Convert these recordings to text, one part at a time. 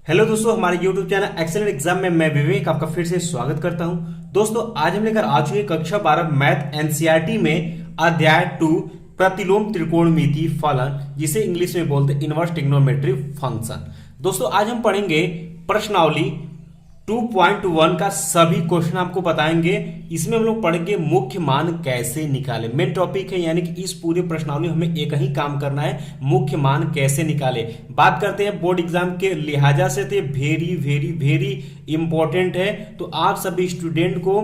Hello दोस्तों, हमारे YouTube channel excellent exam में मैं विवेक आपका फिर से स्वागत करता हूं। दोस्तों, आज हम लेकर आ चुके हैं कक्षा 12 मैथ एनसीईआरटी में अध्याय 2 प्रतिलोम त्रिकोणमिति फलन, जिसे इंग्लिश में बोलते हैं इनवर्स ट्रिग्नोमेट्री फंक्शन। दोस्तों, आज हम पढ़ेंगे प्रश्नावली 2.1 का सभी क्वेश्चन आपको बताएंगे। इसमें हम लोग पढ़ेंगे मुख्य मान कैसे निकाले। मेन टॉपिक है, यानी कि इस पूरे प्रश्नावली में हमें एक ही काम करना है, मुख्य मान कैसे निकाले। बात करते हैं बोर्ड एग्जाम के लिहाजा से, तो वेरी वेरी वेरी इंपॉर्टेंट है। तो आप सभी स्टूडेंट को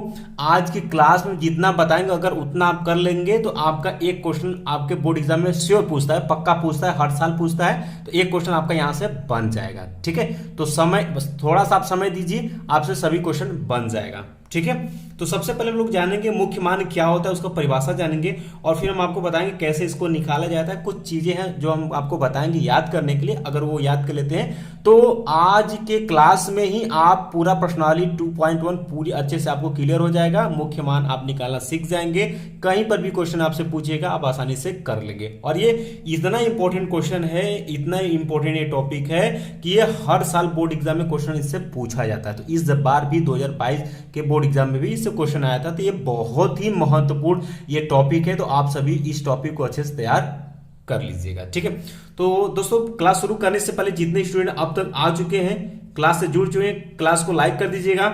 आज की क्लास में जितना बताएंगे, अगर उतना आप कर लेंगे तो आपका एक क्वेश्चन आपके बोर्ड एग्जाम में श्योर पूछता है, पक्का पूछता है, हर साल पूछता है। तो एक क्वेश्चन आपका यहां से बन जाएगा। ठीक है, तो समय बस थोड़ा सा आप समय दीजिए, आपसे सभी क्वेश्चन बन जाएगा। ठीक है, तो सबसे पहले हम लोग जानेंगे मुख्य मान क्या होता है, उसका परिभाषा जानेंगे, और फिर हम आपको बताएंगे कैसे इसको निकाला जाता है। कुछ चीजें हैं जो हम आपको बताएंगे याद करने के लिए, अगर वो याद कर लेते हैं तो आज के क्लास में ही आप पूरा प्रश्नावली 2.1 पूरी अच्छे से आपको क्लियर हो जाएगा। मुख्य मान आप निकालना सीख जाएंगे, कहीं पर भी क्वेश्चन आपसे पूछेगा आप आसानी से कर लेंगे। और ये इतना इंपॉर्टेंट क्वेश्चन है, इतना इंपॉर्टेंट ये टॉपिक है कि ये हर साल बोर्ड एग्जाम में क्वेश्चन इससे पूछा जाता है। तो इस बार भी 2022 के बोर्ड एग्जाम में भी इससे क्वेश्चन आया था। तो ये बहुत ही महत्वपूर्ण ये टॉपिक है, तो आप सभी इस टॉपिक को अच्छे से तैयार कर लीजिएगा। ठीक है, तो दोस्तों क्लास शुरू करने से पहले जितने स्टूडेंट अब तक आ चुके हैं, क्लास से जुड़ चुके हैं, क्लास को लाइक कर दीजिएगा।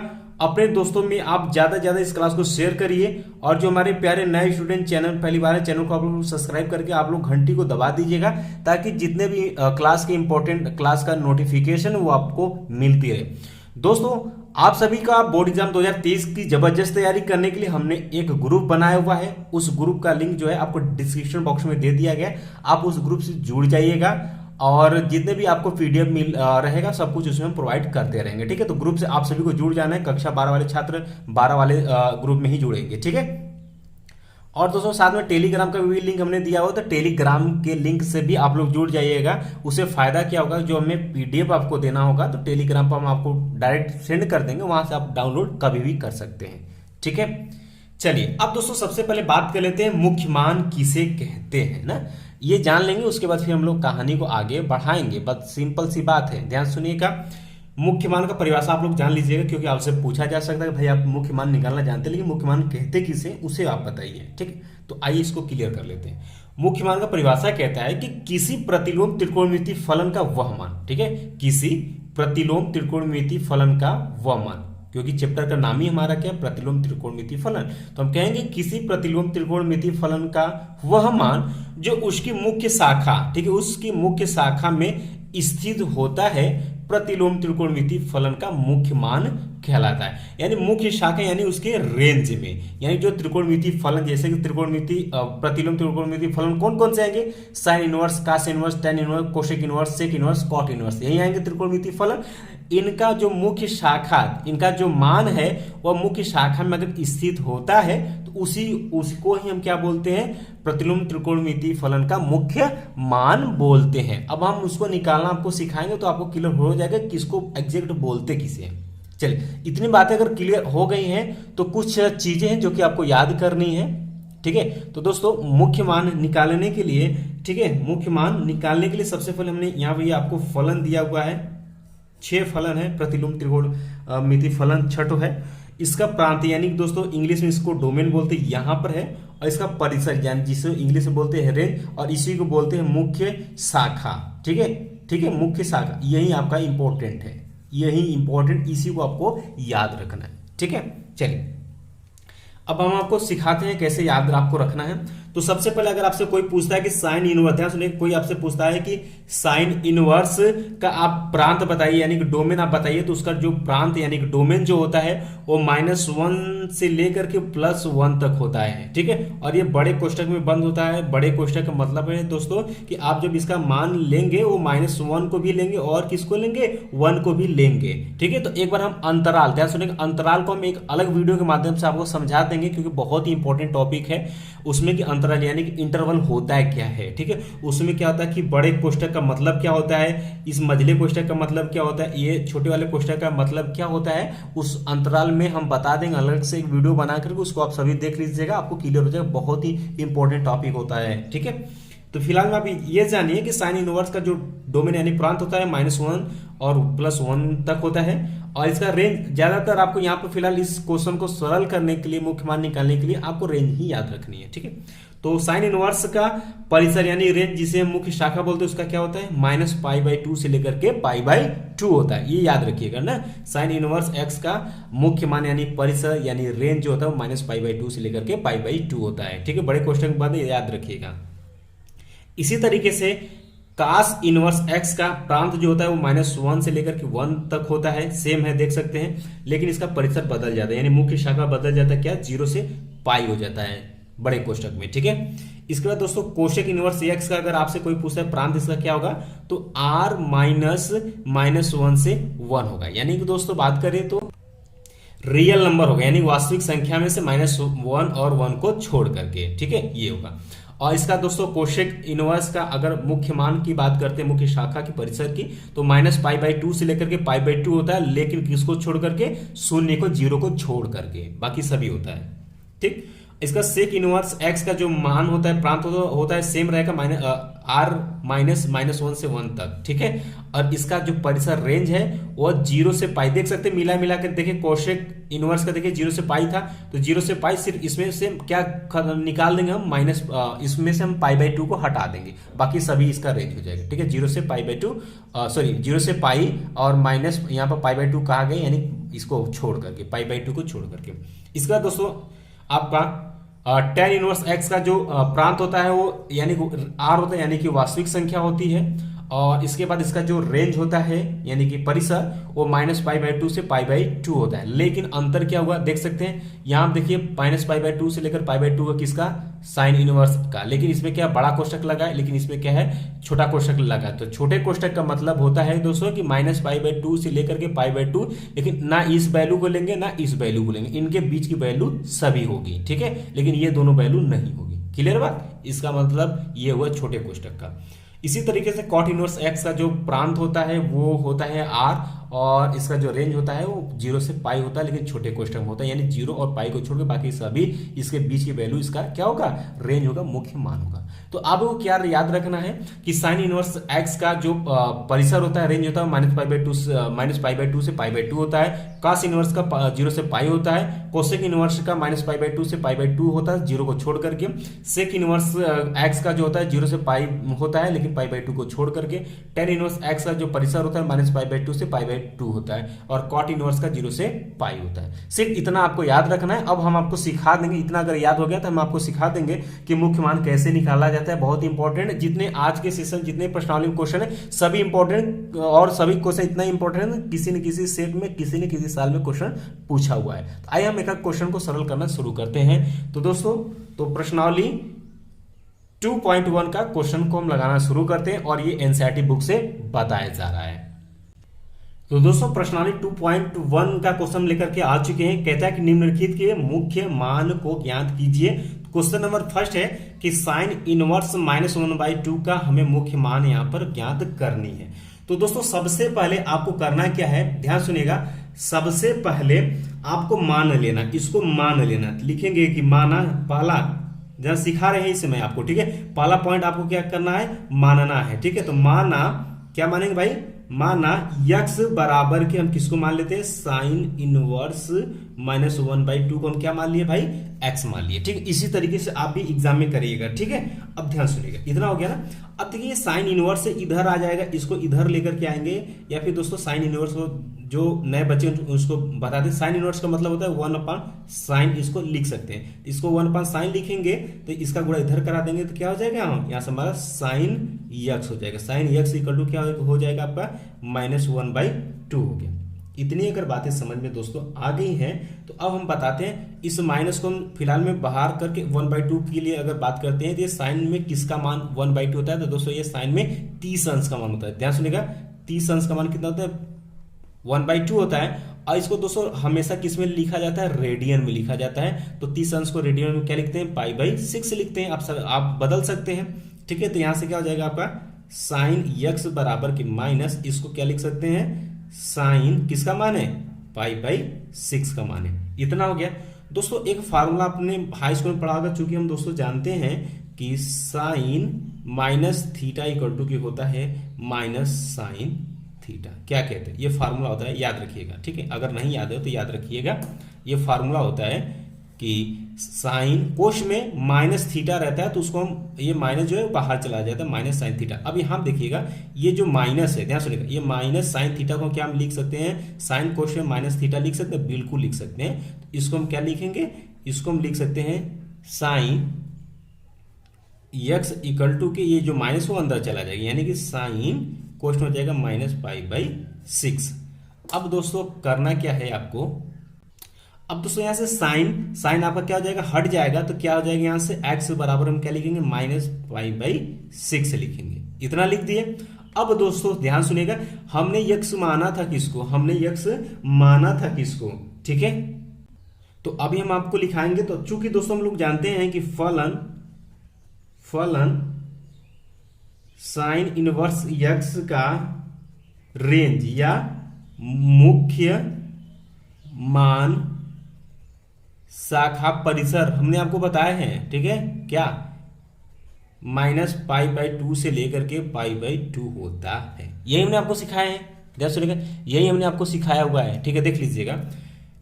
अपने दोस्तों में आप ज्यादा ज्यादा इस क्लास को शेयर करिए, और जो हमारे प्यारे नए स्टूडेंट चैनल पहली बार है, चैनल को आप लोग सब्सक्राइब करके आप लोग घंटी को दबा दीजिएगा, ताकि जितने भी क्लास के इंपॉर्टेंट क्लास का नोटिफिकेशन वो आपको मिलती रहे। दोस्तों, आप सभी का बोर्ड एग्जाम 2023 की जबरदस्त तैयारी करने के लिए हमने एक ग्रुप बनाया हुआ है। उस ग्रुप का लिंक जो है आपको डिस्क्रिप्शन बॉक्स में दे दिया गया है, आप उस ग्रुप से जुड़ जाइएगा, और जितने भी आपको पीडीएफ मिल रहेगा सब कुछ उसमें हम प्रोवाइड करते रहेंगे। ठीक है, तो ग्रुप से आप सभी को जुड़ जाना है। कक्षा 12 वाले छात्र 12 वाले ग्रुप में ही जुड़ेंगे। ठीक है, और दोस्तों साथ में टेलीग्राम का भी लिंक हमने दिया हुआ, तो टेलीग्राम के लिंक से भी आप लोग जुड़ जाइएगा। उससे फायदा क्या होगा, जो हमें पीडीएफ आपको देना होगा तो टेलीग्राम पर हम आपको डायरेक्ट सेंड कर देंगे, वहां से आप डाउनलोड कभी भी कर सकते हैं। ठीक है, चलिए अब दोस्तों सबसे पहले बात कर लेते हैं मुख्य मान किसे कहते हैं ना, ये जान लेंगे। उसके बाद फिर हम लोग कहानी को आगे बढ़ाएंगे। बस सिंपल सी बात है, ध्यान सुनिएगा। मुख्य मान का परिभाषा आप लोग जान लीजिएगा, क्योंकि आपसे पूछा जा सकता है कि भाई आप मुख्य मान निकालना जानते हैं, लेकिन मुख्य मान कहते किसे, उसे आप बताइए। ठीक है, तो आइए इसको क्लियर कर लेते हैं। मुख्य मान का परिभाषा कहता है कि किसी प्रतिलोम त्रिकोणमिति फलन का वह मान। ठीक है, किसी प्रतिलोम त्रिकोणमिति फलन का वह मान, क्योंकि चैप्टर का नाम ही हमारा क्या है, प्रतिलोम त्रिकोणमिति फलन। तो हम कहेंगे किसी प्रतिलोम त्रिकोणमिति फलन का वह मान जो उसकी मुख्य शाखा, ठीक है, उसकी मुख्य शाखा में स्थित होता है, प्रतिलोम त्रिकोणमिति फलन का मुख्य मान कहलाता है। यानी मुख्य शाखा यानी उसके रेंज में, यानी जो त्रिकोणमिति फलन, जैसे कि त्रिकोणमिति प्रतिलोम त्रिकोणमिति फलन कौन कौन से आएंगे, sine inverse, cos inverse, tan inverse, cosec inverse, sec inverse, cot inverse, यही आएंगे त्रिकोणमिति फलन। इनका जो मुख्य शाखा, इनका जो मान है वह मुख्य शाखा में अगर स्थित होता है तो उसको ही हम क्या बोलते हैं, प्रतिलोम त्रिकोणमिति फलन का मुख्य मान बोलते हैं। अब हम उसको निकालना आपको सिखाएंगे, तो आपको क्लियर हो जाएगा किसको एग्जैक्ट बोलते किसे हैं। चलिए, इतनी बातें अगर क्लियर हो गई हैं तो कुछ चीजें हैं जो कि आपको याद करनी है। ठीक है, तो दोस्तों मुख्य मान निकालने के लिए, ठीक है, मुख्य मान निकालने के लिए सबसे पहले हमने यहाँ पे आपको फलन दिया हुआ है, 6 फलन है, प्रतिलोम त्रिकोणमिति फलन छठो है। इसका प्रांत यानी दोस्तों इंग्लिश में इसको डोमेन बोलते हैं, यहां पर है, और इसका परिसर यानी जिसे इंग्लिश में बोलते हैं रेंज, और इसी को बोलते हैं मुख्य शाखा। ठीक है, ठीक है, मुख्य शाखा यही आपका इंपॉर्टेंट है, यही इंपॉर्टेंट, इसी को आपको याद रखना है। ठीक है, चलिए अब हम आपको सिखाते हैं कैसे याद आपको रखना है। तो सबसे पहले अगर आपसे कोई पूछता है कि साइन इनवर्स, ध्यान सुनिए, कोई आपसे पूछता है कि साइन इनवर्स का आप प्रांत बताइए, यानी कि डोमेन आप बताइए, तो उसका जो प्रांत यानी कि डोमेन जो होता है वो -1 से लेकर के +1 तक होता है। ठीक है, और ये बड़े कोष्ठक में बंद होता है। बड़े कोष्ठक का मतलब है दोस्तों कि आप जब इसका मान लेंगे वो -1 को भी लेंगे और किसको लेंगे, 1 को भी लेंगे। ठीक है, तो एक बार हम अंतराल, ध्यान सुनिए, अंतराल को हम एक अलग वीडियो के माध्यम से आपको समझा देंगे, क्योंकि बहुत ही इंपॉर्टेंट टॉपिक है उसमें कि अंतराल यानी कि इंटरवल होता है क्या है। ठीक है, उसमें क्या होता है कि बड़े कोष्ठक का मतलब क्या होता है, इस मझले कोष्ठक का मतलब क्या होता है, ये छोटे वाले कोष्ठक का मतलब क्या होता है, उस अंतराल में हम बता देंगे, अलग से एक वीडियो बना करके उसको आप सभी देख लीजिएगा, आपको क्लियर हो जाएगा। बहुत ही इंपॉर्टेंट टॉपिक होता है। ठीक है, तो फिलहाल में आप ये जानिए कि साइन इनवर्स का जो डोमेन यानी प्रांत होता है -1 और +1 तक होता है, और इसका रेंज ज्यादातर आपको यहाँ पर फिलहाल इस क्वेश्चन को सरल करने के लिए, मुख्य मान निकालने के लिए आपको रेंज ही याद रखनी है, ठीक है। तो साइन इनवर्स का परिसर यानी रेंज जिसे हम मुख्य शाखा बोलते हैं उसका क्या होता है, -π/2 से लेकर के π/2 होता है, ये याद रखिएगा ना। साइन इनवर्स x का मुख्य मान यानी परिसर यानी रेंज जो होता है वो -π/2 से लेकर के π/2 होता है, ठीक है। बड़े क्वेश्चन के बाद याद रखिएगा। इसी तरीके से कास इनवर्स x का प्रांत जो होता है वो -1 से लेकर के 1 तक होता है, सेम है देख सकते हैं, लेकिन इसका परिसर बदल जाता है यानी मुख्य शाखा बदल जाता है, क्या 0 से π हो जाता है बड़े कोष्ठक में, ठीक है। इसके बाद दोस्तों कोशेक इनवर्स x का अगर आपसे कोई पूछता है प्रांत इसका क्या होगा, तो r -1 से 1 होगा, यानी कि दोस्तों बात करें तो रियल नंबर होगा यानी वास्तविक संख्या में से -1 और 1 को छोड़ करके, ठीक है, ये होगा। और इसका दोस्तों कोशेक इनवर्स का अगर मुख्य मान की बात करते हैं, मुख्य शाखा की परिसर की, तो -π/2 से लेकर के π/2 होता है, लेकिन किसको छोड़ करके, 0 को 0 को छोड़ करके, बाकी सभी होता है, ठीक। इसका सेक इनवर्स x का जो मान होता है, प्रांत होता है, सेम रहेगा r -1 से 1 तक, ठीक है। और इसका जो परिसर रेंज है वो 0 से π, देख सकते हैं मिला कर देखिए कोशेक इनवर्स का देखिए 0 से π था, तो 0 से π सिर्फ इसमें से क्या निकाल देंगे हम, इसमें से हम π/2 को हटा देंगे, बाकी सभी इसका रेंज हो जाएगा, ठीक है। 0 से π/2 0 से π और माइनस यहाँ पर π/2 कहा गया यानी इसको छोड़ करके, π/2 को छोड़ करके। इसके बाद दोस्तों आपका tan इनवर्स x का जो प्रांत होता है वो यानी r होता है यानी कि वास्तविक संख्या होती है, और इसके बाद इसका जो रेंज होता है यानी कि परिसर वो -π/2 से π/2 होता है, लेकिन अंतर क्या हुआ देख सकते हैं, यहाँ देखिए -π/2 से लेकर π/2 का किसका, साइन इनवर्स का, लेकिन इसमें क्या बड़ा कोष्ठक लगा है, लेकिन इसमें क्या है छोटा कोष्ठक लगा है। तो छोटे कोष्ठक का मतलब होता है दोस्तों कि -π/2 से लेकर के π/2, लेकिन ना इस वैल्यू को लेंगे ना इस वैल्यू को लेंगे, इनके बीच की वैल्यू सभी होगी, ठीक है, लेकिन ये दोनों वैल्यू नहीं होगी। क्लियर बात, इसका मतलब ये हुआ छोटे कोष्ठक का। इसी तरीके से कॉट इनवर्स x का जो प्रांत होता है वो होता है r, और इसका जो रेंज होता है वो 0 से π होता है, लेकिन छोटे कोष्ठक में होता है, यानी 0 और π को छोड़ के बाकी सभी इसके बीच की वैल्यू इसका क्या होगा, रेंज होगा, मुख्य मान होगा। तो आपको क्या याद रखना है कि साइन इनवर्स x का जो परिसर होता है, रेंज होता है -π/2 से π/2 होता है, कास इनवर्स का 0 से π होता है, कोसेक इनवर्स का -π/2 से π/2 होता है 0 को छोड़ करके, सेक इनवर्स x का जो होता है 0 से π होता है लेकिन π/2 को छोड़ करके, tan इनवर्स x का जो परिसर होता है -π/2 से π/2 होता है, और कॉट इनवर्स का 0 से π होता है। सिर्फ इतना आपको याद रखना है। अब हम आपको सिखा देंगे, इतना अगर याद हो गया तो हम आपको सिखा देंगे कि मुख्य मान कैसे निकाला जाता है। बहुत इंपॉर्टेंट, जितने आज के सेशन जितने प्रश्नावली क्वेश्चन है सभी इंपॉर्टेंट, और सभी क्वेश्चन इतना इंपॉर्टेंट है किसी न किसी सेट में किसी न किसी साल में क्वेश्चन पूछा हुआ है। तो आइए हम एक क्वेश्चन को सरल करना शुरू करते हैं। तो दोस्तों तो प्रश्नावली 2.1 का क्वेश्चन को हम लगाना शुरू करते हैं, और ये एनसीईआरटी बुक से बताया जा रहा है। तो दोस्तों प्रश्नावली 2.1 का क्वेश्चन लेकर के आ चुके हैं। कहता है कि निम्नलिखित के मुख्य मान को ज्ञात कीजिए। क्वेश्चन नंबर फर्स्ट है कि साइन इनवर्स -1/2 का हमें मुख्य मान यहां पर ज्ञात करनी है। तो दोस्तों सबसे पहले आपको करना क्या है, ध्यान सुनिएगा। सबसे पहले आपको मान लेना, इसको मान लेना, लिखेंगे कि माना, पहला जहां सिखा रहे हैं इसे मैं आपको, ठीक है। पहला पॉइंट आपको क्या करना है, मानना है, ठीक है। तो माना, क्या मानेंगे भाई, माना x बराबर के हम किसको मान लेते हैं, साइन इनवर्स -1/2 को हम क्या मान लिए भाई, x मान लिए, ठीक है। इसी तरीके से आप भी एग्जाम में करिएगा, ठीक है। अब ध्यान सुनिएगा, इतना हो गया ना। अब देखिए साइन इनवर्स से इधर आ जाएगा, इसको इधर लेकर के आएंगे, या फिर दोस्तों साइन इनवर्स को जो नए बच्चे उसको बता दें, साइन इनवर्स का मतलब होता है 1/sin, इसको लिख सकते हैं। इसको 1/sin लिखेंगे तो इसका गुणा इधर करा देंगे तो क्या हो जाएगा, यहाँ से हमारा साइन x हो जाएगा। साइन x इक्वल टू क्या हो जाएगा आपका, -1/2 हो गया। इतनी अगर बातें समझ में दोस्तों आ गई हैं तो अब हम बताते हैं इस माइनस को हम फिलहाल में बाहर करके 1/2 के लिए अगर बात करते हैं तो ये साइन में किसका मान 1/2 होता है, तो दोस्तों ये साइन में 30 अंश का मान होता है। ध्यान सुनिएगा, 30 अंश का मान कितना होता है, 1/2 होता है। और इसको दोस्तों हमेशा किस में लिखा जाता है, रेडियन में लिखा जाता है। तो 30 अंश को रेडियन में क्या लिखते हैं, π/6 लिखते हैं। आप बदल सकते हैं, ठीक है। तो यहां से क्या हो जाएगा आपका साइन x बराबर के माइनस, इसको क्या लिख सकते हैं, साइन किसका मान है, π/6 का मान है। इतना हो गया दोस्तों। एक फार्मूला अपने हाई स्कूल में पढ़ा होगा, चूंकि हम दोस्तों जानते हैं कि sine minus theta equal to की होता है माइनस साइन थीटा। क्या कहते हैं, ये फार्मूला होता है, याद रखिएगा, ठीक है। अगर नहीं याद है तो याद रखिएगा, ये फार्मूला होता है कि साइन कोश में माइनस थीटा रहता है तो उसको हम, ये माइनस जो है बाहर चला जाता है, माइनस साइन थीटा। अब यहाँ देखिएगा ये जो माइनस है, ध्यान सुनिएगा, ये माइनस साइन थीटा को क्या हम लिख सकते हैं, साइन कोश में माइनस थीटा लिख सकते हैं, बिल्कुल लिख सकते हैं। तो इसको हम क्या लिखेंगे, इसको हम लिख सकते हैं साइन यक्स इक्वल टू के, ये जो माइनस वो अंदर चला जाएगा, यानी कि साइन कोश में हो जाएगा माइनस पाई बाई 6। अब दोस्तों करना क्या है आपको, अब दोस्तों यहाँ से साइन साइन आपका क्या हो जाएगा, हट जाएगा, तो क्या हो जाएगा यहाँ से एक्स बराबर हम क्या लिखेंगे, माइनस पाई बाई 6 लिखेंगे। इतना लिख दिए। अब दोस्तों ध्यान सुनिएगा, हमने यक्स माना था किसको, हमने यक्स माना था किसको, ठीक है। तो अभी हम आपको लिखाएंगे। तो चूंकि दोस्तों हम लोग जानते हैं कि फलन साइन इनवर्स यक्स का रेंज या मुख्य मान शाखा परिसर हमने आपको बताया है, ठीक है, क्या माइनस पाई बाई 2 से लेकर के पाई बाई 2 होता है। यही हमने आपको सिखाया है, ध्यान सुनिएगा, यही हमने आपको सिखाया हुआ है, ठीक है, देख लीजिएगा।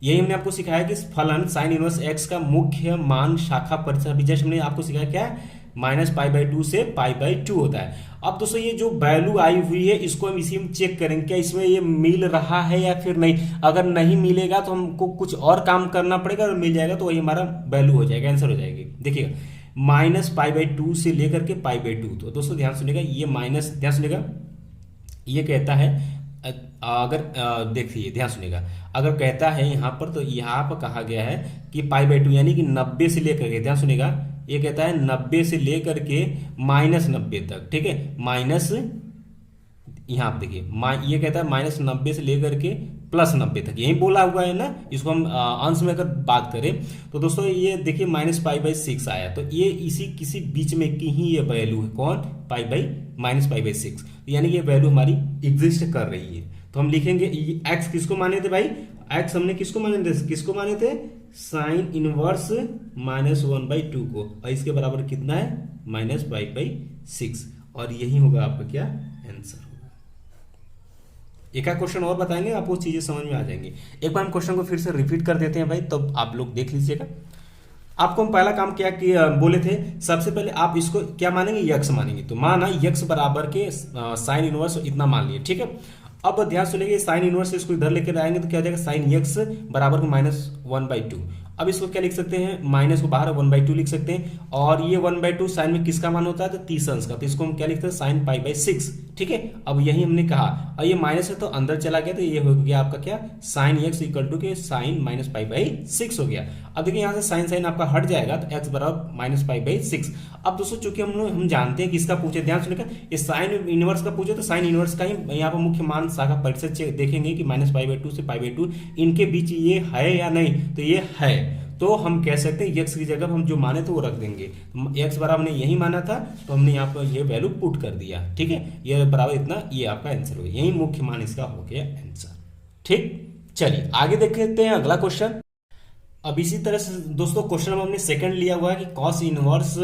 यही हमने आपको सिखाया कि फलन साइन इनवर्स एक्स का मुख्य मान शाखा परिसर, अभी जस्ट हमने आपको सिखाया क्या, माइनस पाई बाई 2 से पाई बाई 2 होता है। अब दोस्तों ये जो वैल्यू आई हुई है इसको हम इसी में चेक करेंगे, क्या इसमें ये मिल रहा है या फिर नहीं। अगर नहीं मिलेगा तो हमको कुछ और काम करना पड़ेगा, और मिल जाएगा तो वही हमारा वैल्यू हो जाएगा, आंसर हो जाएगी। देखिएगा माइनस पाई बाई 2 से लेकर के पाई बाई 2, तो दोस्तों ध्यान सुनिएगा, ये माइनस, ध्यान सुनिएगा, ये कहता है, अगर देखिए ध्यान सुनिएगा, अगर कहता है यहाँ पर, तो यहाँ पर कहा गया है कि पाई बाई 2 यानी कि 90 से लेकर के, ध्यान सुनिएगा, ये कहता है 90 से लेकर के माइनस 90 तक, ठीक है, माइनस, यहाँ आप देखिए ये कहता है माइनस 90 से लेकर के प्लस 90 तक, यही बोला हुआ है ना। इसको हम अंश में अगर बात करें तो दोस्तों ये देखिए माइनस पाई बाई 6 आया, तो ये इसी किसी बीच में की ही ये वैल्यू है, कौन, pi by minus pi by 6, यानी कि ये वैल्यू हमारी एग्जिस्ट कर रही है। तो हम लिखेंगे एक्स किसको माने थे भाई, एक्स हमने किसको माने थे, साइन इनवर्स माइनस 1/2 को, और इसके बराबर कितना है, माइनस पाई बाई 6, और यही होगा आपका क्या आंसर होगा। एक क्वेश्चन और बताएंगे, आपको चीजें समझ में आ जाएंगी। एक बार हम क्वेश्चन को फिर से रिपीट कर देते हैं भाई, तब तो आप लोग देख लीजिएगा। आपको हम पहला काम क्या किया बोले थे, सबसे पहले आप इसको क्या मानेंगे, यक्स मानेंगे। तो माना यक्स बराबर के साइन इनवर्स इतना मान लिए, ठीक है। अब ध्यान सुनिए, साइन इनवर्स इसको इधर लेकर आएंगे तो क्या हो जाएगा, साइन यक्स बराबर में माइनस 1/2। अब इसको क्या लिख सकते हैं, माइनस को बाहर 1/2 लिख सकते हैं, और ये 1/2 साइन में किसका मान होता है, तो 30 अंश का, तो इसको हम क्या लिखते हैं, साइन पाई बाई 6, ठीक है। अब यही हमने कहा, और ये माइनस है तो अंदर चला गया, तो ये हो गया आपका क्या, साइन एक्स इक्वल टू के साइन माइनस पाई बाई 6 हो गया। अब देखिए यहाँ से साइन साइन आपका हट जाएगा, तो एक्स बराबर माइनस पाई बाई 6। अब दोस्तों चूंकि हम जानते हैं कि इसका पूछे, ध्यान सुनिएगा, ये साइन इनवर्स का पूछे तो साइन इनवर्स का ही यहाँ पर मुख्य मान शाखा परिसर देखेंगे कि माइनस पाई बाई 2 से पाई बाई 2 इनके बीच ये है या नहीं, तो ये है, तो हम कह सकते हैं यक्स की जगह हम जो माने थे वो रख देंगे। एक्स बराबर हमने यही माना था, तो हमने यहाँ पर ये वैल्यू पुट कर दिया, ठीक है, ये बराबर इतना, ये आपका आंसर हो गया, यही मुख्य मान इसका हो गया आंसर, ठीक। चलिए आगे देख लेते हैं अगला क्वेश्चन। अब इसी तरह से दोस्तों क्वेश्चन हमने सेकंड लिया हुआ है कि कॉस इनवर्स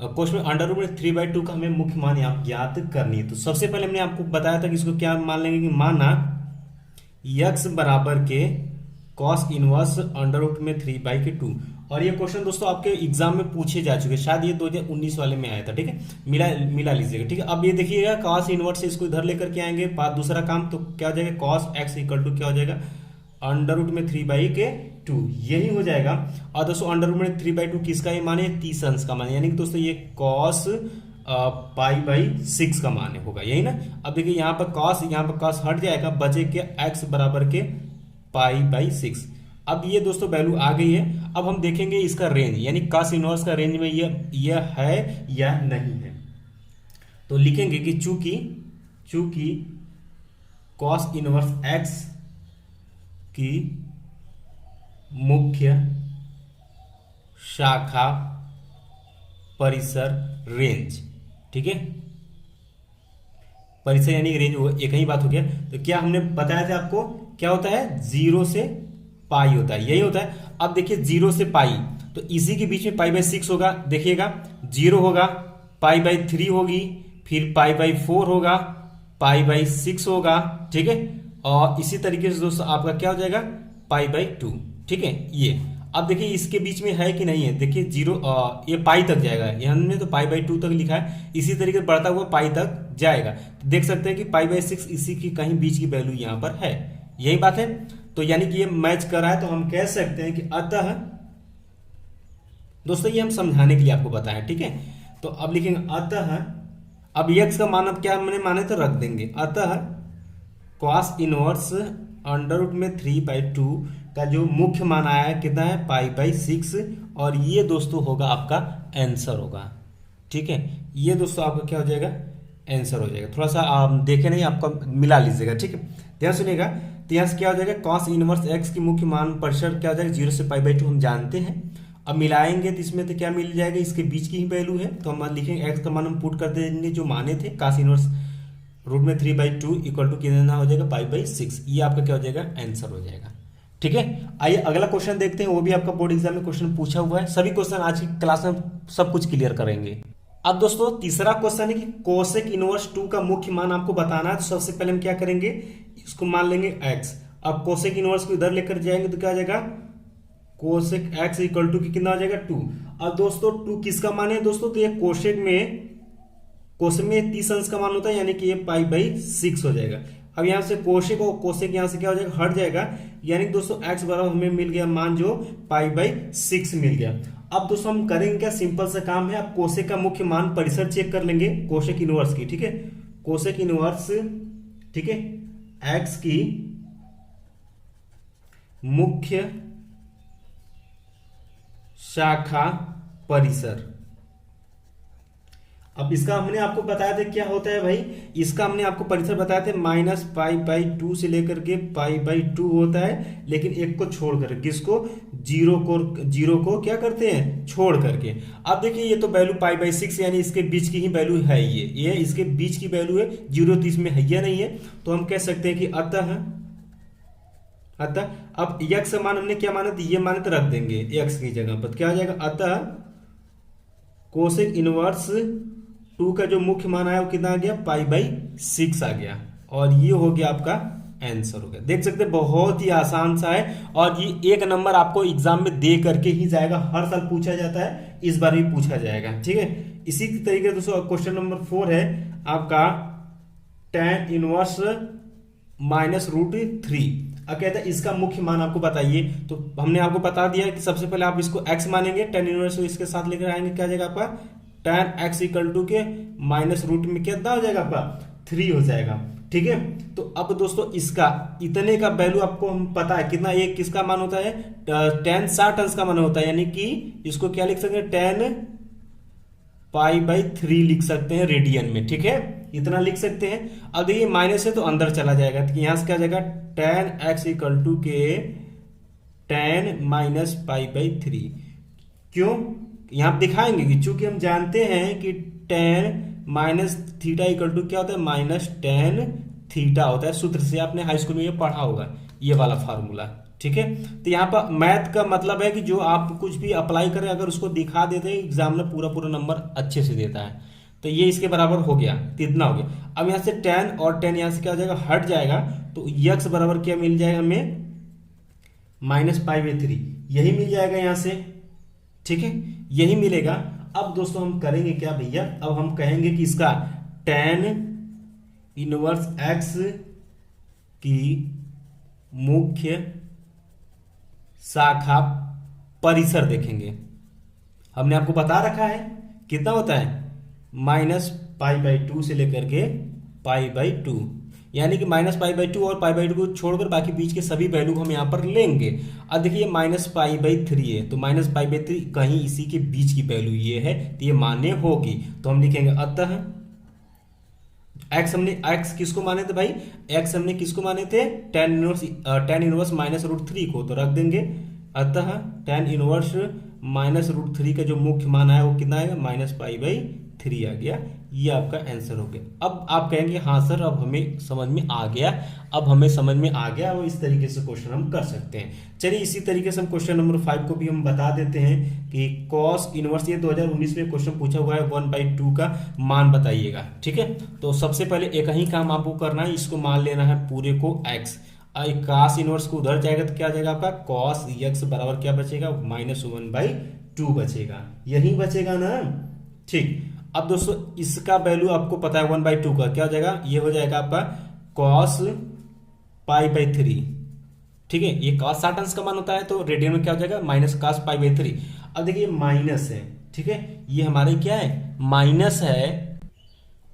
क्वेश्चन में अंडर रूट में 3/2 का हमें मुख्य मान आप ज्ञात करनी है। तो सबसे पहले हमने आपको बताया था कि इसको क्या मान लेंगे, कि माना यक्स बराबर के कॉस इनवर्स अंडर रूट में 3/2, और ये क्वेश्चन दोस्तों आपके एग्जाम में पूछे जा चुके, शायद ये 2019 वाले में आया था, ठीक है, मिला लीजिएगा, ठीक है। अब ये देखिएगा कॉस इनवर्स से इसको इधर लेकर के आएंगे, दूसरा काम तो क्या हो जाएगा, कॉस एक्स इक्वल टू क्या हो जाएगा, अंडर रूट में 3/2, यही हो जाएगा। और दोस्तों अंडर रूट में 3/2 किसका ये मान है, 30 अंश का मान, यानी कि दोस्तों ये कॉस पाई बाई 6 का मान होगा, यही ना। अब देखिए यहाँ पर कॉस हट जाएगा, बचे के एक्स बराबर के पाई बाई 6। अब ये दोस्तों वैल्यू आ गई है। अब हम देखेंगे इसका रेंज, यानी कॉस इनवर्स का रेंज में ये है या नहीं है। तो लिखेंगे कि चूंकि कॉस इनवर्स एक्स की मुख्य शाखा परिसर रेंज, ठीक है, परिसर यानी रेंज एक ही बात हो गया। तो क्या हमने बताया था आपको, क्या होता है, 0 से पाई होता है, यही होता है। अब देखिए 0 से पाई, तो इसी के बीच में पाई बाई 6 होगा, देखिएगा जीरो होगा, पाई बाई 3 होगी, फिर पाई बाई 4 होगा, पाई बाई 6 होगा, ठीक है। और इसी तरीके से दोस्तों आपका क्या हो जाएगा, पाई बाई 2, ठीक है। ये अब देखिए इसके बीच में है कि नहीं है, देखिए जीरो, ये पाई तक जाएगा, यहाँ हमने तो पाई बाई 2 तक लिखा है, इसी तरीके से बढ़ता हुआ पाई तक जाएगा। तो देख सकते हैं कि पाई बाई 6 इसी की कहीं बीच की वैल्यू यहाँ पर है, यही बात है। तो यानी कि ये मैच कर रहा है, तो हम कह सकते हैं कि अतः दोस्तों ये हम समझाने के लिए आपको बताएं, ठीक है। तो अब लिखेंगे अतः, अब x का मान अब क्या हमने माने तो रख देंगे, अतः cos इनवर्स अंडर रूट में 3/2 का जो मुख्य मान आया है कितना है, पाई बाई 6, और ये दोस्तों होगा आपका आंसर होगा, ठीक है। ये दोस्तों आपका क्या हो जाएगा, आंसर हो जाएगा। थोड़ा सा आप देखे नहीं, आपका मिला लीजिएगा, ठीक है। ध्यान सुनिएगा, तो यहाँ से क्या हो जाएगा, cos इनवर्स x की मुख्य मान परिसर क्या हो जाएगा, 0 से पाई बाई 2 हम जानते हैं। अब मिलाएंगे तो इसमें तो क्या मिल जाएगा, इसके बीच की ही वैल्यू है, तो हम लिखेंगे x का मान हम पुट कर देंगे जो माने थे, cos इनवर्स रूट में 3/2 इक्वल टू कितना हो जाएगा, पाई बाई 6। ये आपका क्या हो जाएगा, आंसर हो जाएगा, ठीक है। आइए अगला क्वेश्चन देखते हैं, वो भी आपका बोर्ड एग्जाम में क्वेश्चन पूछा हुआ है। सभी क्वेश्चन आज की क्लास में सब कुछ क्लियर करेंगे। अब दोस्तों तीसरा क्वेश्चन है कि कोसेक इनवर्स 2 का मुख्य मान आपको बताना है। तो सबसे पहले हम क्या करेंगे, इसको मान लेंगे x। अब कोसेक इनवर्स को इधर लेकर जाएंगे तो क्या आ जाएगा, कोसेक x इक्वल टू कितना हो जाएगा, 2। अब दोस्तों 2 किसका मान है दोस्तों, तो ये कोसेक में 30 अंश का मान होता है, यानी कि ये पाई बाई 6 हो जाएगा। अब यहाँ से कोसेक और कोसेक यहाँ से क्या हो जाएगा, हट जाएगा, यानी कि दोस्तों x बराबर हमें मिल गया मान जो पाई बाई 6 मिल गया। अब दोस्तों हम करेंगे क्या, सिंपल सा काम है, अब कोसेक का मुख्य मान परिसर चेक कर लेंगे कोसेक इनवर्स की, ठीक है। कोसेक इनवर्स, ठीक है, x की मुख्य शाखा परिसर। अब इसका हमने आपको बताया था क्या होता है भाई, इसका हमने आपको परिसर बताया थे माइनस पाई बाई 2 से लेकर के पाई बाई 2 होता है, लेकिन एक को छोड़कर, किसको, जीरो को क्या करते हैं, छोड़ करके। अब देखिए ये तो वैल्यू पाई बाई 6 यानी इसके बीच की ही वैल्यू है, ये इसके बीच की वैल्यू है, जीरो तो इसमें है या नहीं है। तो हम कह सकते हैं कि अतः अब x का मान हमने क्या माना था, ये माने तो रख देंगे x की जगह पर, क्या आ जाएगा, अतः कोसेक इनवर्स 2 का जो मुख्य मान आया वो कितना आ गया, पाई बाई 6 आ गया, और ये हो गया आपका आंसर हो गया। देख सकते हैं बहुत ही आसान सा है, और ये एक नंबर आपको एग्जाम में दे करके ही जाएगा, हर साल पूछा जाता है, इस बार भी पूछा जाएगा, ठीक है। इसी तरीके से दोस्तों क्वेश्चन नंबर 4 है आपका tan इनवर्स माइनस रूट 3। अब कहता है इसका मुख्य मान आपको बताइए। तो हमने आपको बता दिया कि सबसे पहले आप इसको x मानेंगे, tan इनवर्स को इसके साथ लेकर आएंगे, क्या जाएगा आपका tan x इक्वल टू के माइनस रूट में कितना हो जाएगा आपका 3 हो जाएगा, ठीक है। तो अब दोस्तों इसका इतने का वैल्यू आपको हम पता है कितना, एक किसका मान होता है, tan 60 अंश का मान होता है, यानी कि इसको क्या लिख सकते हैं, tan पाई बाई 3 लिख सकते हैं रेडियन में, ठीक है, इतना लिख सकते हैं। अब देखिए माइनस है तो अंदर चला जाएगा, तो यहां से क्या जाएगा, tan x इक्वल टू के tan माइनस पाई बाई 3। क्यों, यहां दिखाएंगे कि चूंकि हम जानते हैं कि tan minus theta equal to क्या होता है, माइनस tan थीटा होता है। सूत्र से आपने हाई स्कूल में ये पढ़ा होगा, ये वाला फार्मूला, ठीक है। तो यहाँ पर मैथ का मतलब है कि जो आप कुछ भी अप्लाई करें, अगर उसको दिखा देते हैं एग्जाम में पूरा नंबर अच्छे से देता है। तो ये इसके बराबर हो गया, तो इतना हो गया। अब यहाँ से tan और tan यहाँ से क्या हो जाएगा, हट जाएगा, तो x बराबर क्या मिल जाएगा हमें, माइनस पाई बाई 3, यही मिल जाएगा यहाँ से, ठीक है, यही मिलेगा। अब दोस्तों हम करेंगे क्या भैया, अब हम कहेंगे कि इसका tan इनवर्स x की मुख्य शाखा परिसर देखेंगे। हमने आपको बता रखा है कितना होता है, माइनस पाई बाई 2 से लेकर के पाई बाई 2, यानी कि माइनस पाई बाई 2 और पाई बाई 2 को छोड़कर बाकी बीच के सभी वैल्यू को हम यहाँ पर लेंगे। अब देखिए माइनस पाई बाई 3 है, तो माइनस पाई बाई 3 कहीं इसी के बीच की वैल्यू ये है, तो ये मान्य होगी। तो हम लिखेंगे अतः x किसको माने थे भाई, x हमने किसको माने थे, tan इनवर्स माइनस रूट 3 को, तो रख देंगे अतः tan इनवर्स माइनस रूट 3 का जो मुख्य मान आया वो कितना आएगा, माइनस पाई बाई 3 आ गया। ये आपका आंसर हो गया। अब आप कहेंगे हाँ सर अब हमें समझ में आ गया, अब हमें समझ में आ गया और इस तरीके से क्वेश्चन हम कर सकते हैं। चलिए इसी तरीके से हम क्वेश्चन नंबर 5 को भी हम बता देते हैं कि कॉस इनवर्स, ये 2019 में क्वेश्चन पूछा हुआ है 1/2 का मान बताइएगा। ठीक है, तो सबसे पहले एक ही काम आपको करना है, इसको मान लेना है पूरे को x, कॉस इनवर्स को उधर जाएगा तो क्या जाएगा आपका कॉस x बराबर क्या बचेगा -1/2 बचेगा, यही बचेगा ना। ठीक, अब दोस्तों इसका वैल्यू आपको पता है 1/2 का क्या हो जाएगा, ये हो जाएगा आपका cos π/3। ठीक है, ये cos 60 अंश का मान होता है तो रेडियन में क्या हो जाएगा -cos π/3। अब देखिए माइनस है, ठीक है, ये हमारे क्या है माइनस है।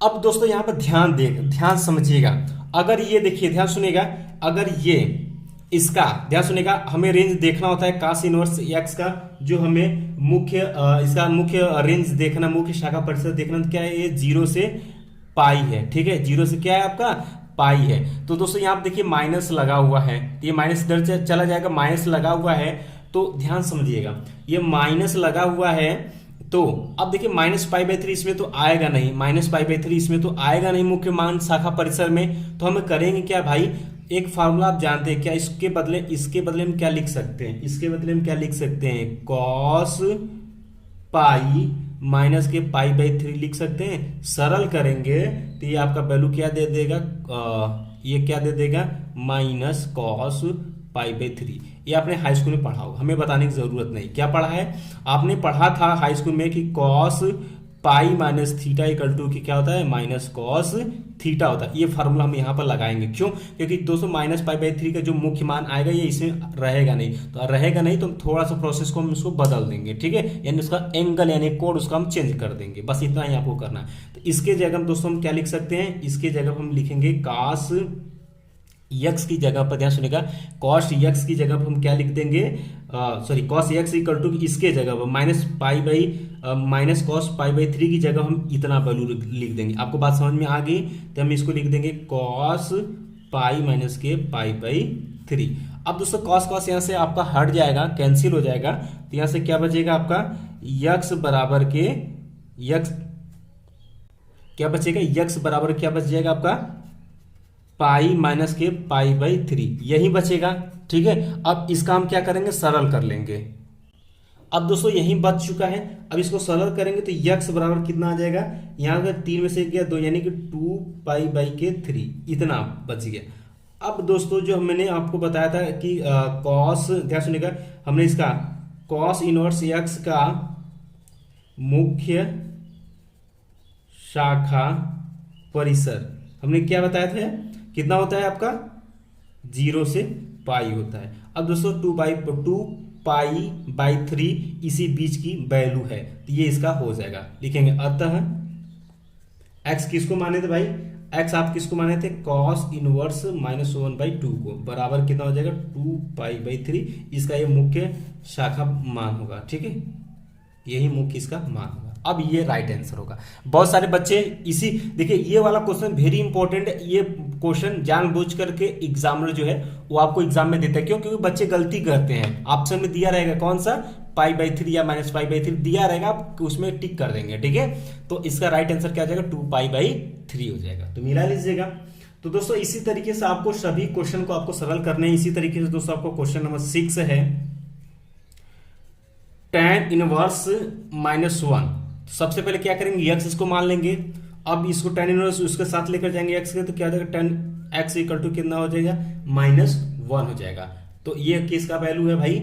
अब दोस्तों यहां पर ध्यान समझिएगा, अगर ये देखिए ध्यान सुनिएगा, अगर ये इसका ध्यान सुनिएगा, हमें रेंज देखना होता है cos इनवर्स x का, जो हमें इसका मुख्य रेंज देखना, मुख्य शाखा परिसर देखना, तो क्या है ये 0 से पाई है। ठीक है, 0 से क्या है आपका पाई है। तो दोस्तों यहाँ पे देखिए माइनस लगा हुआ है, ये माइनस इधर चला जाएगा, माइनस लगा हुआ है तो ध्यान समझिएगा, ये माइनस लगा हुआ है तो अब देखिए -π/3 इसमें तो आएगा नहीं, -π/3 इसमें तो आएगा नहीं मुख्य मान शाखा परिसर में, तो हमें करेंगे क्या भाई, एक फार्मूला आप जानते हैं क्या, इसके बदले में क्या लिख सकते हैं, इसके बदले में क्या लिख सकते हैं cos पाई माइनस के π/3 लिख सकते हैं। सरल करेंगे तो ये आपका वैल्यू क्या दे देगा, ये क्या दे देगा -cos π/3। ये आपने हाई स्कूल में पढ़ा होगा, हमें बताने की जरूरत नहीं, क्या पढ़ा है आपने, पढ़ा था हाई स्कूल में कि cos pi minus theta equal to की क्या होता है -cos थीटा होता है। ये फार्मूला हम यहाँ पर लगाएंगे, क्यों, क्योंकि दोस्तों -π/3 का जो मुख्य मान आएगा ये इसमें रहेगा नहीं, तो रहेगा नहीं तो थोड़ा सा प्रोसेस को हम इसको बदल देंगे। ठीक है, यानी उसका एंगल यानी कोड उसका हम चेंज कर देंगे, बस इतना ही आपको करना है। तो इसके जगह दोस्तों हम क्या लिख सकते हैं, इसके जगह हम लिखेंगे cos x की जगह पर ध्यान सुनिएगा, cos x की जगह पर हम क्या लिख देंगे, cos x इक्वल टू इसके जगह पर -cos π/3 की जगह हम इतना वैल्यू लिख देंगे। आपको बात समझ में आ गई, तो हम इसको लिख देंगे cos पाई माइनस के π/3। अब दोस्तों cos यहाँ से आपका हट जाएगा, कैंसिल हो जाएगा, तो यहाँ से क्या बचेगा आपका x बराबर के x क्या बचेगा, x बराबर क्या बच जाएगा आपका पाई माइनस के π/3 यही बचेगा। ठीक है, अब इसका हम क्या करेंगे, सरल कर लेंगे। अब दोस्तों यही बच चुका है, अब इसको सरल करेंगे तो x बराबर कितना आ जाएगा, यहाँ अगर 3 में से गया 2 यानी कि 2π/3 इतना बच गया। अब दोस्तों जो मैंने आपको बताया था कि cos ध्यान सुनिएगा, हमने इसका cos इनवर्स x का मुख्य शाखा परिसर हमने क्या बताया था, कितना होता है आपका 0 से पाई होता है। अब दोस्तों 2π/3 इसी बीच की वैल्यू है, तो ये इसका हो जाएगा, लिखेंगे अतः x किसको माने थे भाई, x आप किसको माने थे cos इनवर्स -1/2 को, बराबर कितना हो जाएगा 2π/3, इसका ये मुख्य शाखा मान होगा। ठीक है, यही मुख्य इसका मान होगा। अब ये राइट आंसर होगा। बहुत सारे बच्चे इसी देखिए ये वाला क्वेश्चन वेरी इंपॉर्टेंट है, ये क्वेश्चन जानबूझ करके एग्जामिनर जो है वो आपको एग्जाम में देता है, क्यों, क्योंकि बच्चे गलती करते हैं। ऑप्शन में दिया रहेगा कौन सा π/3 या -π/3 दिया रहेगा, आप उसमें टिक कर देंगे। ठीक है, तो इसका राइट आंसर क्या हो जाएगा 2π/3 हो जाएगा, तो मिला लीजिएगा। तो दोस्तों इसी तरीके से आपको सभी क्वेश्चन को आपको सरल करने हैं। इसी तरीके से दोस्तों आपको क्वेश्चन नंबर 6 है tan इनवर्स -1। सबसे पहले क्या करेंगे, x इसको मान लेंगे, अब इसको tan इनवर्स उसके साथ लेकर जाएंगे x के, तो क्या हो जाएगा tan x इक्वल टू कितना हो जाएगा -1 हो जाएगा। तो ये किसका वैल्यू है भाई,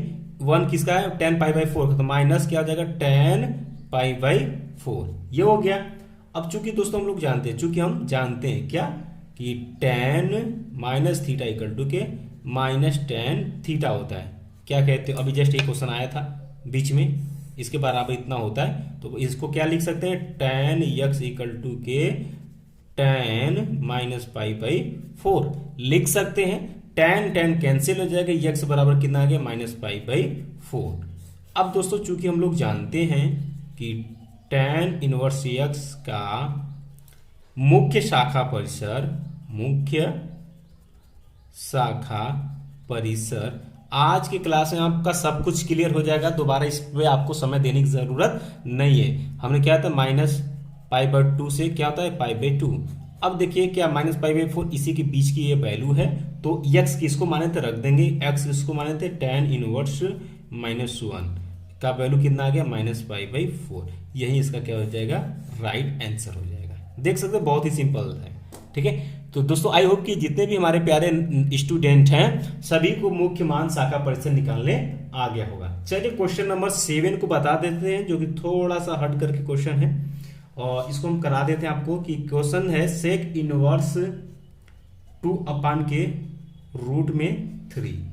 1 किसका है tan π/4 का, तो माइनस क्या हो जाएगा tan π/4, ये हो गया। अब चूंकि दोस्तों हम लोग जानते हैं, चूंकि हम जानते हैं क्या कि tan -θ इक्वल टू के -tan θ होता है, क्या कहते हो, अभी जस्ट एक क्वेश्चन आया था बीच में, इसके बराबर इतना होता है, तो इसको क्या लिख सकते हैं tan x इक्वल टू के tan -π/4 लिख सकते हैं। tan कैंसिल हो जाएगा, x बराबर कितना आ गया -π/4। अब दोस्तों चूंकि हम लोग जानते हैं कि tan इनवर्स x का मुख्य शाखा परिसर आज की क्लास में आपका सब कुछ क्लियर हो जाएगा, दोबारा इस पे आपको समय देने की जरूरत नहीं है। हमने क्या था π/2 से क्या होता है π/2। अब देखिए क्या -π/4 इसी के बीच की ये वैल्यू है, तो x किसको माने थे रख देंगे, x किसको माने थे tan इनवर्स -1 का वैल्यू कितना आ गया -π/4। यही इसका क्या हो जाएगा राइट आंसर हो जाएगा। देख सकते हैं बहुत ही सिंपल है। ठीक है, तो दोस्तों आई होप कि जितने भी हमारे प्यारे स्टूडेंट हैं सभी को मुख्य मान शाखा परिसर निकालने आ गया होगा। चलिए क्वेश्चन नंबर 7 को बता देते हैं, जो कि थोड़ा सा हट करके क्वेश्चन है और इसको हम करा देते हैं आपको। कि क्वेश्चन है सेक इनवर्स 2/3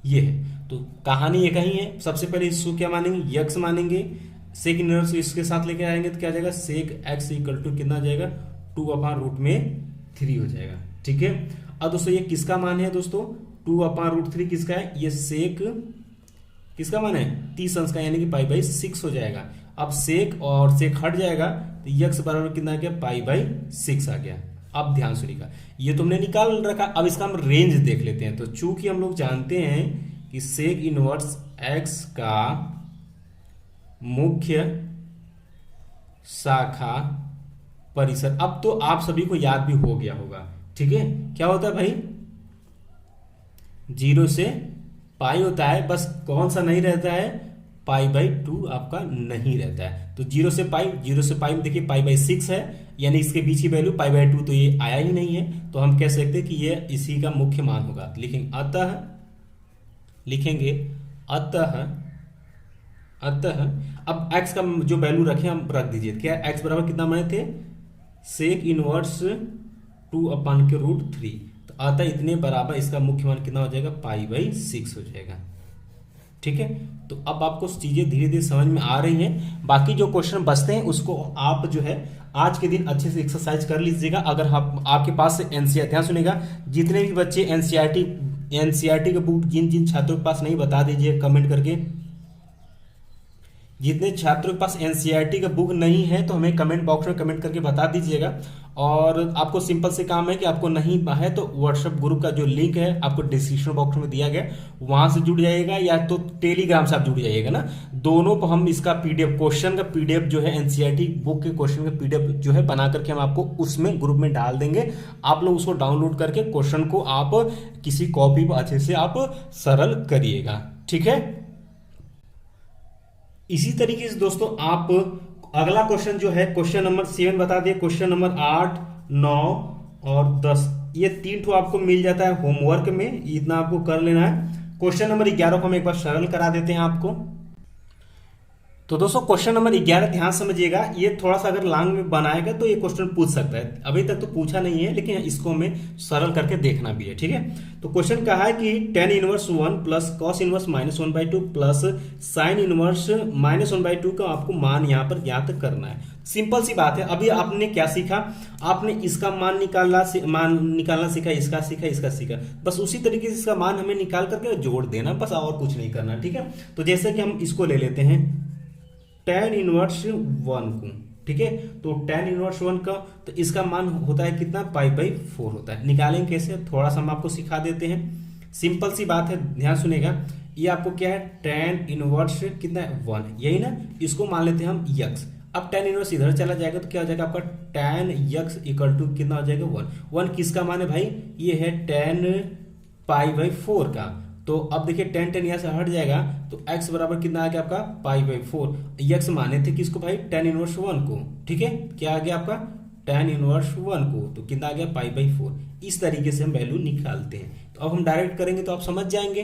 ये है। तो कहानी ये कहीं है, सबसे पहले इसको क्या मानेंगे यक्स मानेंगे, सेक इनवर्स इसके साथ लेके आएंगे तो क्या जाएगा सेक एक्स इक्वल टू कितना जाएगा 2/3 हो जाएगा। ठीक है, अब दोस्तों ये किसका मान है दोस्तों 2/3 किसका है, ये सेक किसका मान है 30 अंश का, यानी कि π/6 हो जाएगा। अब सेक और सेक हट जाएगा तो यक्स बराबर कितना आ गया π/6 आ गया। अब ध्यान सुनिएगा, ये तुमने निकाल रखा, अब इसका हम रेंज देख लेते हैं। तो चूंकि हम लोग जानते हैं कि सेक इनवर्स एक्स का मुख्य शाखा परिसर, अब तो आप सभी को याद भी हो गया होगा। ठीक है, क्या होता है भाई 0 से पाई होता है, बस कौन सा नहीं रहता है π/2 आपका नहीं रहता है। तो 0 से पाई में देखिए π/6 है, यानी इसके बीच की वैल्यू π/2 तो ये आया ही नहीं है, तो हम कह सकते हैं कि ये इसी का मुख्य मान होगा। लिखेंगे अतः अब x का जो वैल्यू रखे हम रख दीजिए, क्या x बराबर कितना माने थे सेक इनवर्स 2/3, तो अतः इतने बराबर इसका मुख्य मान कितना हो जाएगा π/6 हो जाएगा। ठीक है, तो अब आपको चीजें धीरे धीरे समझ में आ रही हैं। बाकी जो क्वेश्चन बचते हैं उसको आप जो है आज के दिन अच्छे से एक्सरसाइज कर लीजिएगा। अगर आपके पास से एनसीईआरटी, ध्यान सुनिएगा, जितने भी बच्चे एनसीईआरटी का बुक जिन छात्रों के पास नहीं बता दीजिए कमेंट करके। जितने छात्रों के पास एनसीईआरटी का बुक नहीं है तो हमें कमेंट बॉक्स में कमेंट करके बता दीजिएगा। और आपको सिंपल से काम है कि आपको नहीं है तो व्हाट्सएप ग्रुप का जो लिंक है आपको डिस्क्रिप्शन बॉक्स में दिया गया, वहां से जुड़ जाइएगा, या तो टेलीग्राम से आप जुड़ जाइएगा ना, दोनों पर हम इसका पीडीएफ क्वेश्चन का पीडीएफ जो है एनसीईआरटी बुक के क्वेश्चन का पीडीएफ जो है बना करके हम आपको उसमें ग्रुप में डाल देंगे। आप लोग उसको डाउनलोड करके क्वेश्चन को आप किसी कॉपी पर अच्छे से आप सरल करिएगा। ठीक है, इसी तरीके से दोस्तों आप अगला क्वेश्चन जो है क्वेश्चन नंबर 7 बता दिए, क्वेश्चन नंबर 8, 9 और 10 ये 3 ठो आपको मिल जाता है होमवर्क में, इतना आपको कर लेना है। क्वेश्चन नंबर 11 को हम एक बार सरल करा देते हैं आपको। तो दोस्तों क्वेश्चन नंबर 11 ध्यान समझिएगा, ये थोड़ा सा अगर लॉन्ग में बनाएगा तो ये क्वेश्चन पूछ सकता है, अभी तक तो पूछा नहीं है लेकिन इसको हमें सरल करके देखना भी है। ठीक है, तो क्वेश्चन कहा है कि tan inverse 1 plus cos inverse -1/2 plus sine inverse -1/2 का आपको मान यहाँ पर ज्ञात करना है। सिंपल सी बात है, अभी आपने क्या सीखा, आपने इसका मान निकालना सीखा, इसका सीखा, बस उसी तरीके से इसका मान हमें निकाल करके जोड़ देना, बस और कुछ नहीं करना। ठीक है, तो जैसे कि हम इसको ले लेते हैं tan इनवर्स 1 को। ठीक है, तो tan इनवर्स 1 का तो इसका मान होता है कितना π/4 होता है। निकालेंगे कैसे, थोड़ा सा हम आपको सिखा देते हैं, सिंपल सी बात है, ध्यान सुनेगा। ये आपको क्या है tan इनवर्स कितना है 1, यही ना, इसको मान लेते हैं हम x। अब tan इनवर्स इधर चला जाएगा तो क्या हो जाएगा आपका tan x इक्वल टू कितना हो जाएगा 1 किसका मान है भाई, ये है tan π/4 का। तो अब देखिए tan यहाँ से हट जाएगा तो x बराबर कितना आ गया आपका π/4, x माने थे किसको भाई tan इनवर्स 1 को। ठीक है, क्या आ गया आपका tan इनवर्स 1 को, तो कितना आ गया π/4। इस तरीके से हम वैल्यू निकालते हैं। तो अब हम डायरेक्ट करेंगे तो आप समझ जाएंगे,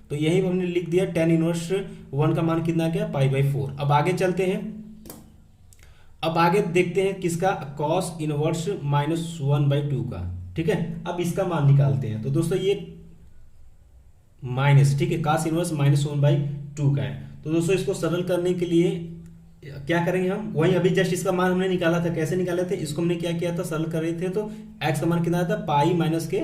तो यही हमने लिख दिया tan इनवर्स 1 का मान कितना आ गया π/4। अब आगे चलते हैं, अब आगे देखते हैं किसका cos इनवर्स -1/2 का। ठीक है, अब इसका मान निकालते हैं। तो दोस्तों ये माइनस, ठीक है, cos इनवर्स -1/2 का है। तो दोस्तों इसको सरल करने के लिए क्या करेंगे हम, वही अभी जस्ट इसका मान हमने निकाला था, कैसे निकाले थे, इसको हमने क्या किया था सरल कर रहे थे, तो x का मान कितना था पाई माइनस के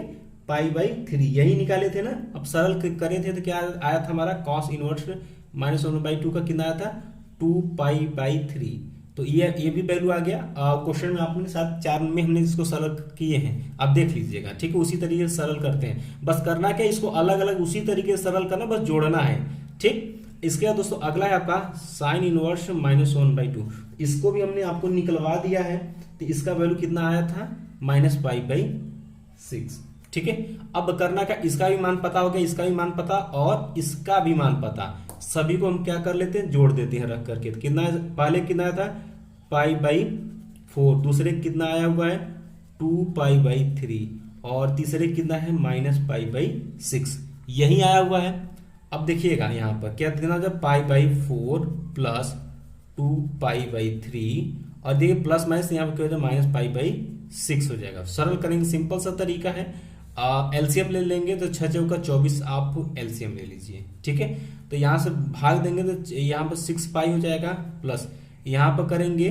π/3 यही निकाले थे ना। अब सरल करे थे तो क्या आया था हमारा cos इनवर्स -1/2 का कितना आया था 2π/3। तो ये भी वैल्यू आ गया। क्वेश्चन में आपने साथ 4 में हमने इसको सरल किए हैं, आप देख लीजिएगा। ठीक है, उसी तरीके से सरल करते हैं, बस करना क्या, इसको अलग अलग उसी तरीके से सरल करना, बस जोड़ना है। ठीक, इसके बाद दोस्तों अगला है आपका साइन इनवर्स -1/2, इसको भी हमने आपको निकलवा दिया है। तो इसका वैल्यू कितना आया था -π/6। ठीक है, अब करना क्या, इसका भी मान पता हो गया, इसका भी मान पता और इसका भी मान पता, सभी को हम क्या कर लेते हैं, जोड़ देते हैं रख करके। तो कितना पहले कितना आया था π/4, दूसरे कितना आया हुआ है 2π/3 और तीसरे कितना है -π/6, यही आया हुआ है। अब देखिएगा यहाँ पर क्या कितना जब π/4 प्लस 2π/3 और देखिए प्लस माइनस यहाँ पर क्या हो जाएगा -π/6 हो जाएगा। सरल करेंगे, सिंपल सा तरीका है। एलसीएम ले लेंगे तो 6 चौका 24, आप एलसीएम ले लीजिए। ठीक है, तो यहाँ से भाग देंगे तो यहाँ पर 6π हो जाएगा, प्लस यहाँ पर करेंगे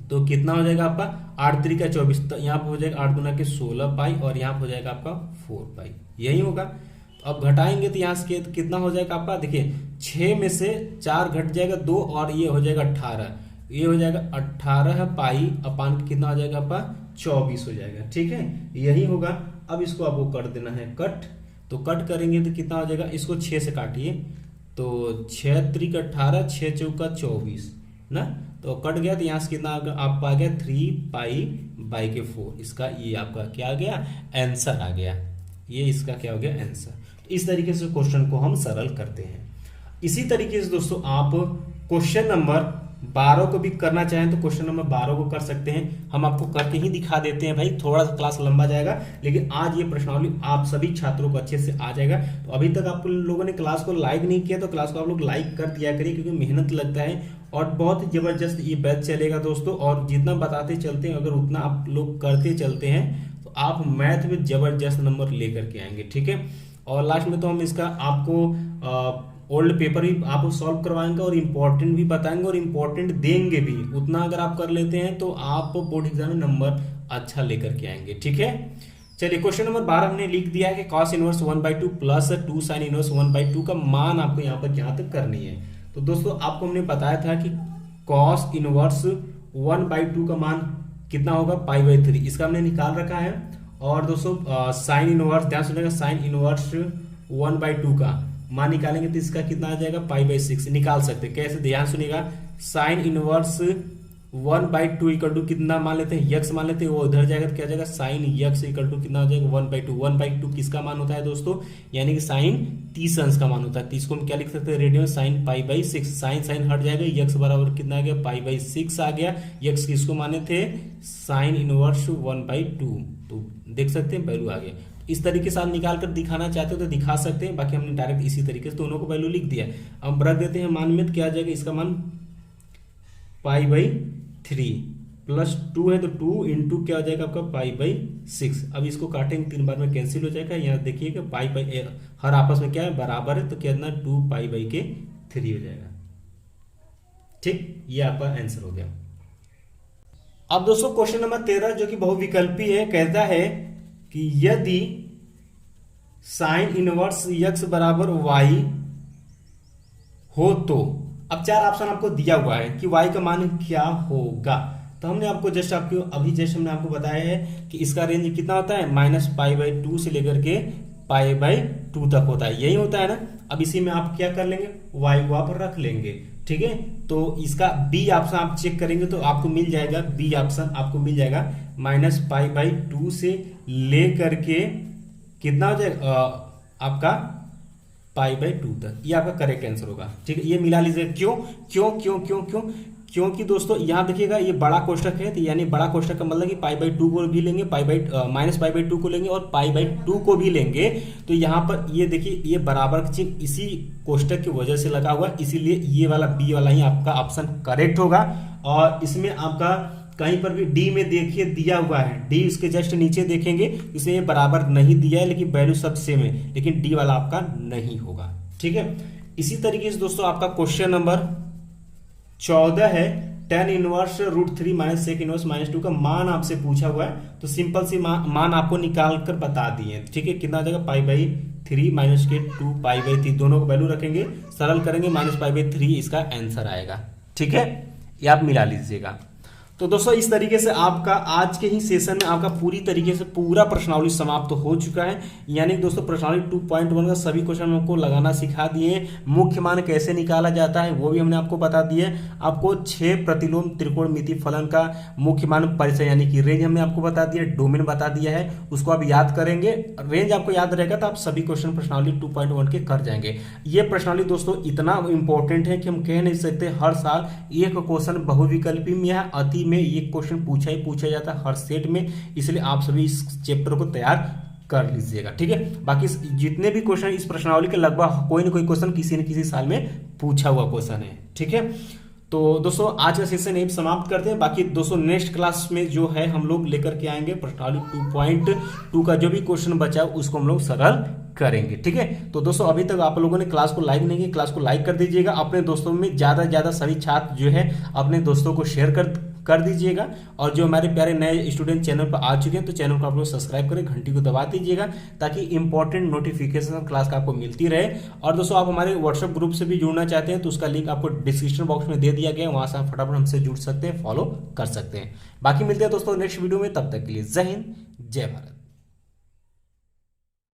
तो कितना हो जाएगा आपका 8 3 का 24, तो यहाँ पर हो जाएगा 8 गुना के 16π और यहाँ पर हो जाएगा आपका 4π, यही होगा। तो अब घटाएंगे तो यहाँ से कितना हो जाएगा आपका, देखिए 6 में से 4 घट जाएगा 2 और ये हो जाएगा 18, ये हो जाएगा 18π अपान कितना हो जाएगा आपका 24 हो जाएगा। ठीक है, यही होगा। अब इसको आपको कर देना है कट, तो कट करेंगे तो कितना हो जाएगा, इसको 6 से काटिए तो 6 3 का 18, 6 चौका 24 ना, तो कट गया तो यहाँ से कितना आपका आ गया 3π/4। इसका ये आपका क्या आ गया, आंसर आ गया, ये इसका क्या हो गया आंसर। इस तरीके से क्वेश्चन को हम सरल करते हैं। इसी तरीके से दोस्तों आप क्वेश्चन नंबर 12 को भी करना चाहें तो क्वेश्चन नंबर 12 को कर सकते हैं। हम आपको करके ही दिखा देते हैं भाई, थोड़ा सा क्लास लंबा जाएगा, लेकिन आज ये प्रश्नावली आप सभी छात्रों को अच्छे से आ जाएगा। तो अभी तक आप लोगों ने क्लास को लाइक नहीं किया तो क्लास को आप लोग लाइक कर दिया करिए, क्योंकि मेहनत लगता है और बहुत ही जबरदस्त ये बैच चलेगा दोस्तों। और जितना बताते चलते हैं, अगर उतना आप लोग करते चलते हैं तो आप मैथ में जबरदस्त नंबर लेकर के आएंगे। ठीक है, और लास्ट में तो हम इसका आपको ओल्ड पेपर भी आपको सॉल्व करवाएंगे और इम्पोर्टेंट भी बताएंगे और इम्पोर्टेंट देंगे भी। उतना अगर आप कर लेते हैं तो आप बोर्ड एग्जाम में नंबर अच्छा लेकर के आएंगे। ठीक है, चलिए क्वेश्चन नंबर 12 हमने लिख दिया है कि cos inverse 1/2 plus 2 sin inverse 1/2 का मान आपको यहाँ पर ज्ञात करनी है। तो दोस्तों आपको हमने बताया था कि cos इनवर्स 1/2 का मान कितना होगा π/3, इसका हमने निकाल रखा है। और दोस्तों साइन इनवर्स, ध्यान सुनिएगा, साइन इनवर्स 1/2 का मान निकालेंगे तो इसका कितना आ जाएगा π/6 निकाल सकते हैं। कैसे, ध्यान सुनिएगा, साइन इनवर्स 1/2 इक्वल टू कितना मान लेते हैं, यक्स मान लेते हैं, वो उधर जाएगा तो क्या जाएगा साइन यक्स इक्वल टू कितना हो जाएगा 1/2। 1/2 किसका मान होता है दोस्तों, यानी कि साइन 30 अंश का मान होता है। 30 को हम क्या लिख सकते हैं, रेडियन साइन π/6, साइन साइन हट जाएगा, यक्स बराबर कितना आ गया π/6 आ गया। यक्स किसको माने थे, साइन इनवर्स 1/2, तो देख सकते हैं वैल्यू आ गया। इस तरीके से आप निकाल कर दिखाना चाहते हो तो दिखा सकते हैं, बाकी हमने डायरेक्ट इसी तरीके से दोनों को वैल्यू लिख दिया। अब रख देते हैं मान में, तो क्या आ जाएगा, इसका मान π/3 प्लस 2 है तो 2 इंटू क्या हो जाएगा आपका π/6। अब इसको काटेंगे 3 बार में कैंसिल हो जाएगा। यहाँ देखिएगा पाई हर आपस में क्या है बराबर है, तो कितना 2π/3 हो जाएगा। ठीक, ये आपका आंसर हो गया। अब दोस्तों क्वेश्चन नंबर 13 जो कि बहुविकल्पी है, कहता है कि यदि साइन इनवर्स x बराबर y हो तो, अब 4 ऑप्शन आपको दिया हुआ है कि y का मान क्या होगा। तो हमने आपको जस्ट हमने आपको बताया है कि इसका रेंज कितना होता है, -π/2 से लेकर के π/2 तक होता है, यही होता है ना। अब इसी में आप क्या कर लेंगे, y को आप रख लेंगे। ठीक है, तो इसका बी ऑप्शन आप चेक करेंगे तो आपको मिल जाएगा, बी ऑप्शन आपको मिल जाएगा -π/2 से लेकर के कितना हो जाएगा आपका π/2 तक, ये आपका करेक्ट आंसर होगा। ठीक है, ये मिला लीजिए। क्यों क्यों क्यों क्यों क्यों क्योंकि दोस्तों यहाँ देखिएगा ये बड़ा कोष्ठक है, तो यानी बड़ा कोष्ठक का मतलब कि π/2 को भी लेंगे, -π/2 को लेंगे और π/2 को भी लेंगे। तो यहाँ पर ये देखिए ये बराबर का चिन्ह इसी कोष्ठक की वजह से लगा हुआ, इसीलिए ये वाला बी वाला ही आपका ऑप्शन करेक्ट होगा। और इसमें आपका कहीं पर भी डी में देखिए दिया हुआ है, डी इसके जस्ट नीचे देखेंगे, इसे ये बराबर नहीं दिया है, लेकिन वैल्यू सब सेम है, लेकिन डी वाला आपका नहीं होगा। ठीक है, इसी तरीके से दोस्तों आपका क्वेश्चन नंबर 14 है, tan inverse √3 minus sec inverse -2 का मान आपसे पूछा हुआ है। तो सिंपल सी मान आपको निकाल कर बता दिए। ठीक है, कितना आ जाएगा π/3 माइनस के 2π/3, दोनों को वैल्यू रखेंगे, सरल करेंगे, -π/3 इसका आंसर आएगा। ठीक है, ये आप मिला लीजिएगा। तो दोस्तों इस तरीके से आपका आज के ही सेशन में आपका पूरी तरीके से पूरा प्रश्नावली समाप्त हो चुका है। यानी कि दोस्तों प्रश्नावली 2.1 का सभी क्वेश्चन हमको लगाना सिखा दिए। मुख्य मान कैसे निकाला जाता है वो भी हमने आपको बता दिया। आपको 6 प्रतिलोम त्रिकोणमितीय फलन का मुख्य मान परिचय यानी कि रेंज हमने आपको बता दिया, डोमेन बता दिया है, उसको आप याद करेंगे। रेंज आपको याद रहेगा तो आप सभी क्वेश्चन प्रश्नावली 2.1 के कर जाएंगे। ये प्रश्नावली दोस्तों इतना इंपॉर्टेंट है कि हम कह नहीं सकते। हर साल एक क्वेश्चन बहुविकल्पी में या अति में एक क्वेश्चन पूछा ही पूछा जाता है हर सेट में, इसलिए आप सभी इस चैप्टर को तैयार कर लीजिएगा, ठीक है। बाकी जितने भी क्वेश्चन इस प्रश्नावली के लगभग कोई ना कोई क्वेश्चन किसी न किसी साल में पूछा हुआ क्वेश्चन है, ठीक है। तो दोस्तों आज का सेशन यही समाप्त करते हैं। बाकी दोस्तों नेक्स्ट क्लास में जो है हम लोग लेकर के आएंगे प्रश्नावली 2.2 का जो भी क्वेश्चन बचा उसको हम लोग सरल करेंगे, ठीक है। तो दोस्तों अभी तक आप लोगों ने क्लास को लाइक नहीं किया, क्लास को लाइक कर दीजिएगा। अपने दोस्तों में ज्यादा से ज्यादा सभी छात्र जो है अपने दोस्तों को शेयर कर दीजिएगा। और जो हमारे प्यारे नए स्टूडेंट चैनल पर आ चुके हैं तो चैनल को आप लोग सब्सक्राइब करें, घंटी को दबा दीजिएगा ताकि इंपॉर्टेंट नोटिफिकेशन क्लास का आपको मिलती रहे। और दोस्तों आप हमारे व्हाट्सएप ग्रुप से भी जुड़ना चाहते हैं तो उसका लिंक आपको डिस्क्रिप्शन बॉक्स में दे दिया गया है, वहां से आप फटाफट हमसे जुड़ सकते हैं, फॉलो कर सकते हैं। बाकी मिलते हैं दोस्तों नेक्स्ट वीडियो में, तब तक के लिए जय हिंद जय भारत।